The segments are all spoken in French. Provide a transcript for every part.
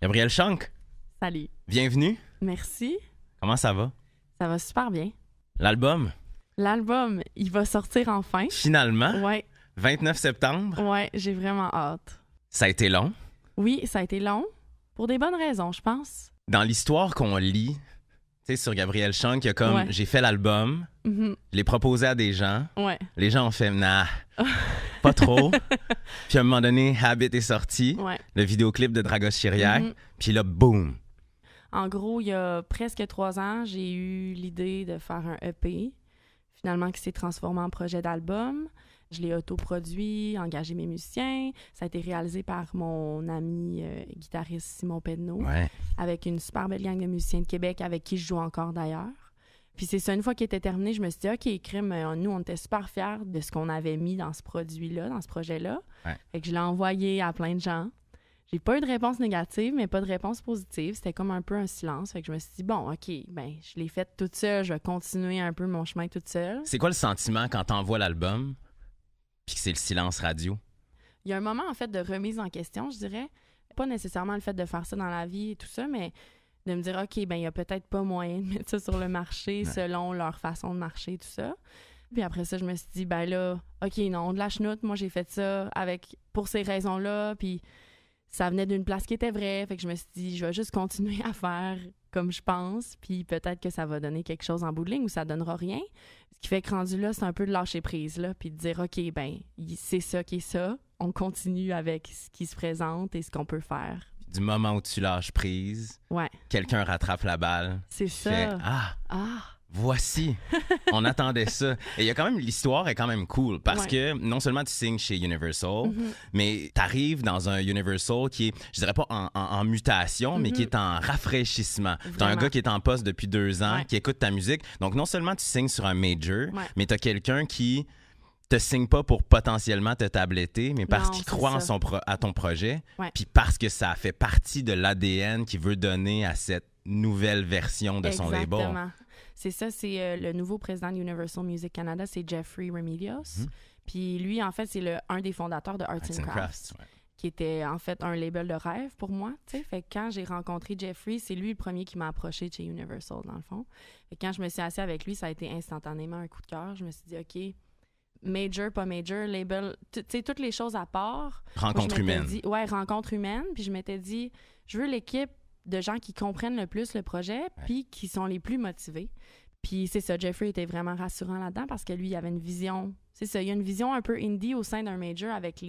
Gabrielle Schank, Salut. bienvenue. Merci. Comment ça va? Ça va super bien. L'album, L'album, il va sortir enfin. finalement, Ouais, 29 septembre. ouais, j'ai vraiment hâte. Ça a été long. Oui, ça a été long. Pour des bonnes raisons, je pense. Dans l'histoire qu'on lit, tu sais, sur Gabrielle Schank, il y a comme Ouais. j'ai fait l'album, Mhm. je l'ai proposé à des gens, Ouais. les gens ont fait nah, pas trop. Puis à un moment donné, Habit est sorti, Ouais. le vidéoclip de Dragos Chiriac, Mhm. puis là, boum. En gros, il y a presque 3 ans, j'ai eu l'idée de faire un EP, finalement qui s'est transformé en projet d'album. Je l'ai autoproduit, engagé mes musiciens. Ça a été réalisé par mon ami guitariste Simon Pedneau, Ouais. avec une super belle gang de musiciens de Québec avec qui je joue encore d'ailleurs. Puis c'est ça, une fois qu'il était terminé, je me suis dit, OK, crime, nous, on était super fiers de ce qu'on avait mis dans ce produit-là, dans ce projet-là. Ouais. Fait que je l'ai envoyé à plein de gens. J'ai pas eu de réponse négative, mais pas de réponse positive. C'était comme un peu un silence. Fait que je me suis dit, bon, OK, ben je l'ai fait toute seule. Je vais continuer un peu mon chemin toute seule. C'est quoi le sentiment quand t'envoies l'album, puis que c'est le silence radio? Il y a un moment, en fait, de remise en question, je dirais. Pas nécessairement le fait de faire ça dans la vie et tout ça, mais de me dire, OK, ben il y a peut-être pas moyen de mettre ça sur le marché Ouais. selon leur façon de marcher et tout ça. Puis après ça, je me suis dit, ben là, OK, non, de la chenoute, moi, j'ai fait ça pour ces raisons-là, puis ça venait d'une place qui était vraie. Fait que je me suis dit, je vais juste continuer à faire comme je pense, puis peut-être que ça va donner quelque chose en bout de ligne ou ça donnera rien. Ce qui fait que rendu là, c'est un peu de lâcher prise, là, puis de dire, OK, ben c'est ça qui est ça. On continue avec ce qui se présente et ce qu'on peut faire. Du moment où tu lâches prise, Ouais, quelqu'un rattrape la balle, c'est fait ça. ah, Ah, voici, on attendait ça. Et il y a quand même, l'histoire est quand même cool parce Ouais. que non seulement tu signes chez Universal, mhm, mais tu arrives dans un Universal qui est, je dirais pas en mutation, mais qui est en rafraîchissement. Tu as un Vraiment. gars qui est en poste depuis 2 ans, Ouais. qui écoute ta musique. Donc non seulement tu signes sur un major, Ouais. mais tu as quelqu'un qui te signe pas pour potentiellement te tabletter, mais parce Non, qu'il c'est croit en ça. à ton projet, Ouais. puis parce que ça fait partie de l'ADN qu'il veut donner à cette nouvelle version de son label. Exactement. C'est ça, c'est le nouveau président de Universal Music Canada, c'est Jeffrey Remedios. Mhm. Puis lui, en fait, c'est un des fondateurs de Arts Arts and and Crafts, Crafts, ouais. qui était en fait un label de rêve pour moi, tu sais. Fait que quand j'ai rencontré Jeffrey, c'est lui le premier qui m'a approché de chez Universal, dans le fond. Fait que quand je me suis assise avec lui, ça a été instantanément un coup de cœur. Je me suis dit, OK, major, pas major, label, tu sais, toutes les choses à part. Rencontre Moi, je m'étais humaine. dit, ouais, rencontre humaine. Puis je m'étais dit, je veux l'équipe de gens qui comprennent le plus le projet, puis qui sont les plus motivés. Puis c'est ça, Jeffrey était vraiment rassurant là-dedans parce que lui, il avait une vision. C'est ça, il y a une vision un peu indie au sein d'un major avec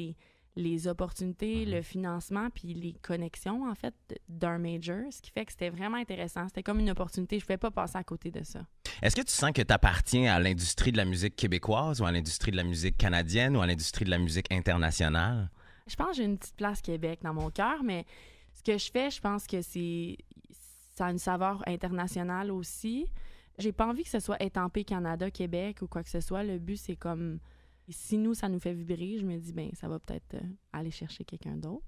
les opportunités, le financement, puis les connexions, en fait, d'un major. Ce qui fait que c'était vraiment intéressant. C'était comme une opportunité. Je ne pouvais pas passer à côté de ça. Est-ce que tu sens que tu appartiens à l'industrie de la musique québécoise ou à l'industrie de la musique canadienne ou à l'industrie de la musique internationale? Je pense que j'ai une petite place Québec dans mon cœur, mais ce que je fais, je pense que ça a une saveur internationale aussi. J'ai pas envie que ce soit étampé Canada, Québec ou quoi que ce soit. Le but, c'est comme, si nous, ça nous fait vibrer, je me dis, ben ça va peut-être aller chercher quelqu'un d'autre.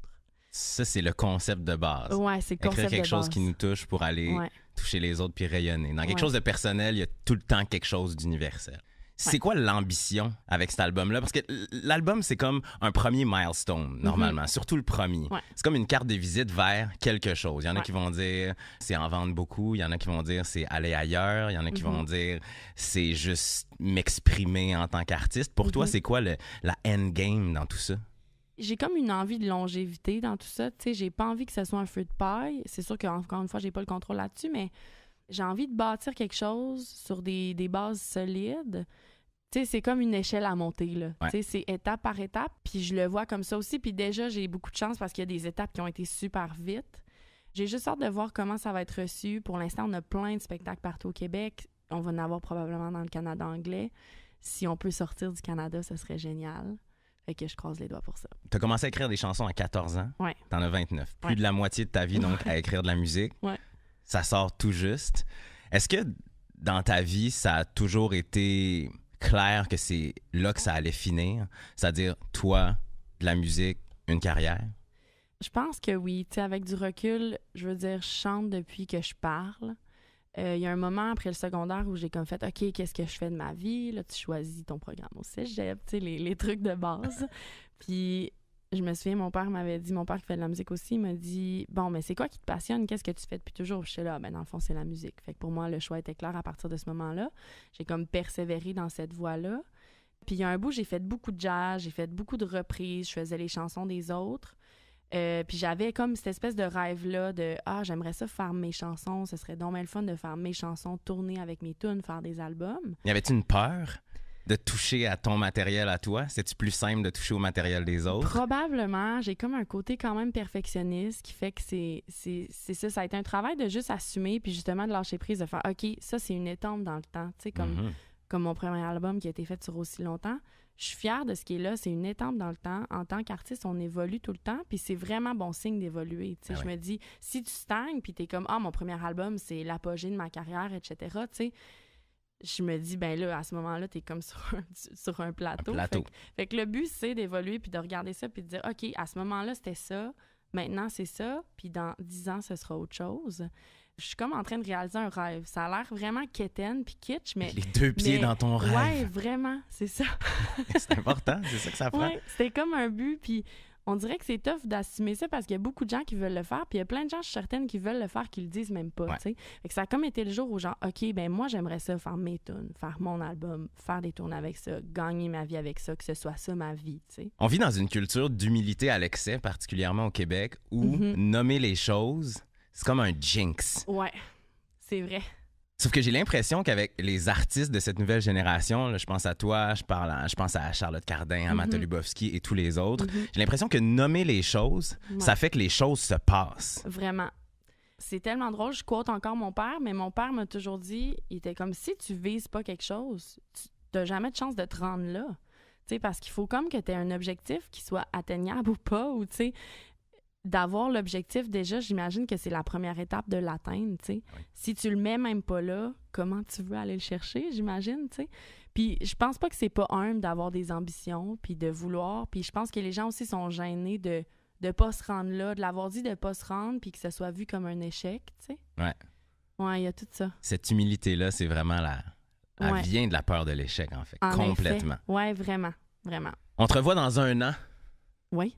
Ça, c'est le concept de base. Ouais, c'est le Écrire concept quelque de chose base. qui nous touche pour aller Ouais. toucher les autres puis rayonner. Dans quelque Ouais. chose de personnel, il y a tout le temps quelque chose d'universel. C'est quoi l'ambition avec cet album-là? Parce que l'album, c'est comme un premier milestone, normalement, surtout le premier. Ouais. C'est comme une carte de visite vers quelque chose. Il y en a Ouais. qui vont dire c'est en vendre beaucoup, il y en a qui vont dire c'est aller ailleurs, il y en a qui vont dire c'est juste m'exprimer en tant qu'artiste. Pour toi, c'est quoi la endgame dans tout ça? J'ai comme une envie de longévité dans tout ça. Tu sais, j'ai pas envie que ce soit un feu de paille. C'est sûr qu'encore une fois, j'ai pas le contrôle là-dessus, mais j'ai envie de bâtir quelque chose sur des bases solides. Tu sais, c'est comme une échelle à monter, là. Ouais. Tu sais, c'est étape par étape, puis je le vois comme ça aussi. Puis déjà, j'ai beaucoup de chance parce qu'il y a des étapes qui ont été super vite. J'ai juste hâte de voir comment ça va être reçu. Pour l'instant, on a plein de spectacles partout au Québec. On va en avoir probablement dans le Canada anglais. Si on peut sortir du Canada, ce serait génial. Fait que je croise les doigts pour ça. Tu as commencé à écrire des chansons à 14 ans. Ouais. T'en as 29. Plus Ouais. de la moitié de ta vie, donc, à écrire de la musique. Ouais. Ça sort tout juste. Est-ce que dans ta vie, ça a toujours été clair que c'est là que ça allait finir? C'est-à-dire, toi, de la musique, une carrière? Je pense que oui. Tu sais, avec du recul, je veux dire, je chante depuis que je parle. Il y a un moment après le secondaire où j'ai comme fait « OK, qu'est-ce que je fais de ma vie? » Là, tu choisis ton programme au cégep, tu sais, les trucs de base. Puis je me souviens, mon père qui fait de la musique aussi, il m'a dit « Bon, mais c'est quoi qui te passionne? Qu'est-ce que tu fais depuis toujours? » Je suis là, ben dans le fond, c'est la musique. Fait que pour moi, le choix était clair à partir de ce moment-là. J'ai comme persévéré dans cette voie-là. Puis il y a un bout, j'ai fait beaucoup de jazz, j'ai fait beaucoup de reprises, je faisais les chansons des autres. Puis j'avais comme cette espèce de rêve-là de « Ah, j'aimerais ça faire mes chansons, ce serait donc bien le fun de faire mes chansons, tourner avec mes tunes, faire des albums. » Y avait-tu une peur de toucher à ton matériel à toi? C'est-tu plus simple de toucher au matériel des autres? Probablement. J'ai comme un côté quand même perfectionniste qui fait que c'est ça. Ça a été un travail de juste assumer puis justement de lâcher prise, de faire « OK, ça, c'est une étampe dans le temps. » Tu sais, comme mon premier album qui a été fait sur aussi longtemps. Je suis fière de ce qui est là. C'est une étampe dans le temps. En tant qu'artiste, on évolue tout le temps puis c'est vraiment bon signe d'évoluer. Tu sais, je me dis, si tu stagnes puis t'es comme « Ah, mon premier album, c'est l'apogée de ma carrière, etc. » Tu sais, je me dis, ben là, à ce moment-là, t'es comme sur un plateau. Fait que le but, c'est d'évoluer puis de regarder ça puis de dire, OK, à ce moment-là, c'était ça. Maintenant, c'est ça. Puis dans 10 ans, ce sera autre chose. Je suis comme en train de réaliser un rêve. Ça a l'air vraiment quétaine puis kitsch, mais... Les deux pieds dans ton rêve. Ouais, vraiment, c'est ça. C'est important, c'est ça que ça prend. Ouais, c'était comme un but, puis on dirait que c'est tough d'assumer ça parce qu'il y a beaucoup de gens qui veulent le faire, puis il y a plein de gens, je suis certaine, qui veulent le faire, qui le disent même pas, tu sais. Fait que ça a comme été le jour où genre, OK, ben moi, j'aimerais ça faire mes tunes, faire mon album, faire des tournées avec ça, gagner ma vie avec ça, que ce soit ça ma vie, tu sais. On vit dans une culture d'humilité à l'excès, particulièrement au Québec, où nommer les choses, c'est comme un jinx. Ouais, c'est vrai. Sauf que j'ai l'impression qu'avec les artistes de cette nouvelle génération, là, je pense à toi, je pense à Charlotte Cardin, à Amata Lubowski et tous les autres, j'ai l'impression que nommer les choses, ça fait que les choses se passent. Vraiment. C'est tellement drôle, je quote encore mon père, mais mon père m'a toujours dit, il était comme, si tu vises pas quelque chose, tu n'as jamais de chance de te rendre là. Tu sais, parce qu'il faut comme que tu aies un objectif qui soit atteignable ou pas, ou tu sais, d'avoir l'objectif, déjà, j'imagine que c'est la première étape de l'atteindre, tu sais. Oui. Si tu le mets même pas là, comment tu veux aller le chercher, j'imagine, tu sais. Puis je pense pas que c'est pas humble d'avoir des ambitions, puis de vouloir, puis je pense que les gens aussi sont gênés de pas se rendre là, de l'avoir dit de pas se rendre, puis que ça soit vu comme un échec, tu sais. Ouais. Ouais, il y a tout ça. Cette humilité-là, c'est vraiment elle vient de la peur de l'échec, en fait, complètement. Ouais, vraiment, vraiment. On te revoit dans 1 an. Oui.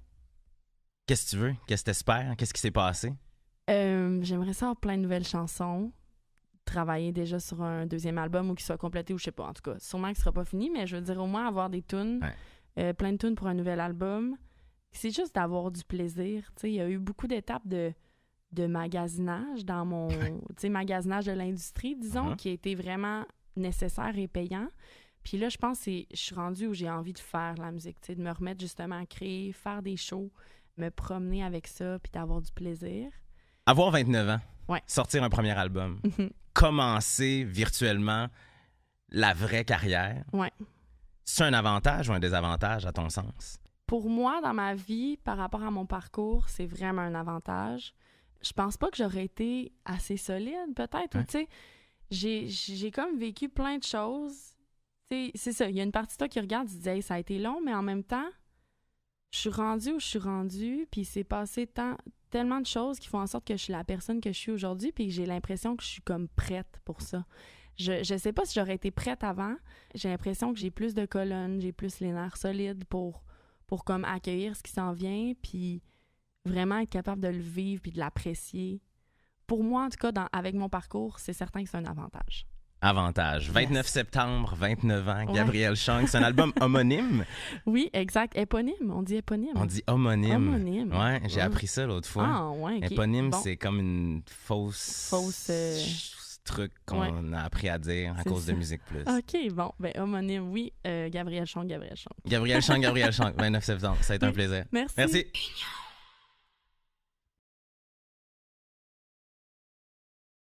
Qu'est-ce que tu veux? Qu'est-ce que tu espères? Qu'est-ce qui s'est passé? J'aimerais ça avoir plein de nouvelles chansons. Travailler déjà sur un 2e album ou qu'il soit complété ou je sais pas. En tout cas, sûrement qu'il sera pas fini, mais je veux dire au moins avoir des tunes, plein de tunes pour un nouvel album. C'est juste d'avoir du plaisir. Tu sais, il y a eu beaucoup d'étapes de magasinage dans mon magasinage de l'industrie, disons, qui a été vraiment nécessaire et payant. Puis là, je pense que je suis rendue où j'ai envie de faire la musique, tu sais, de me remettre justement à créer, faire des shows, me promener avec ça, puis d'avoir du plaisir. Avoir 29 ans, sortir un premier album, commencer virtuellement la vraie carrière, c'est un avantage ou un désavantage à ton sens? Pour moi, dans ma vie, par rapport à mon parcours, c'est vraiment un avantage. Je pense pas que j'aurais été assez solide, peut-être, ou tu sais, j'ai comme vécu plein de choses. T'sais, c'est ça, il y a une partie de toi qui regarde et se dit hey, ça a été long, mais en même temps, je suis rendue où je suis rendue, puis il s'est passé tellement de choses qui font en sorte que je suis la personne que je suis aujourd'hui, puis que j'ai l'impression que je suis comme prête pour ça. Je sais pas si j'aurais été prête avant. J'ai l'impression que j'ai plus de colonnes, j'ai plus les nerfs solides pour comme accueillir ce qui s'en vient, puis vraiment être capable de le vivre puis de l'apprécier. Pour moi, en tout cas, avec mon parcours, c'est certain que c'est un avantage. Avantage. 29 septembre, 29 ans, Gabrielle Chang. C'est un album homonyme? Oui, exact. Éponyme. On dit éponyme. On dit homonyme. Homonyme. Ouais, j'ai appris ça l'autre fois. Ah, ouais. Okay. Éponyme, c'est comme une fausse truc qu'on a appris à dire à cause de Musique Plus. OK, bon. Ben, homonyme, oui. Gabrielle Chang. Gabrielle Chang, 29 septembre. Ça a été un plaisir. Merci.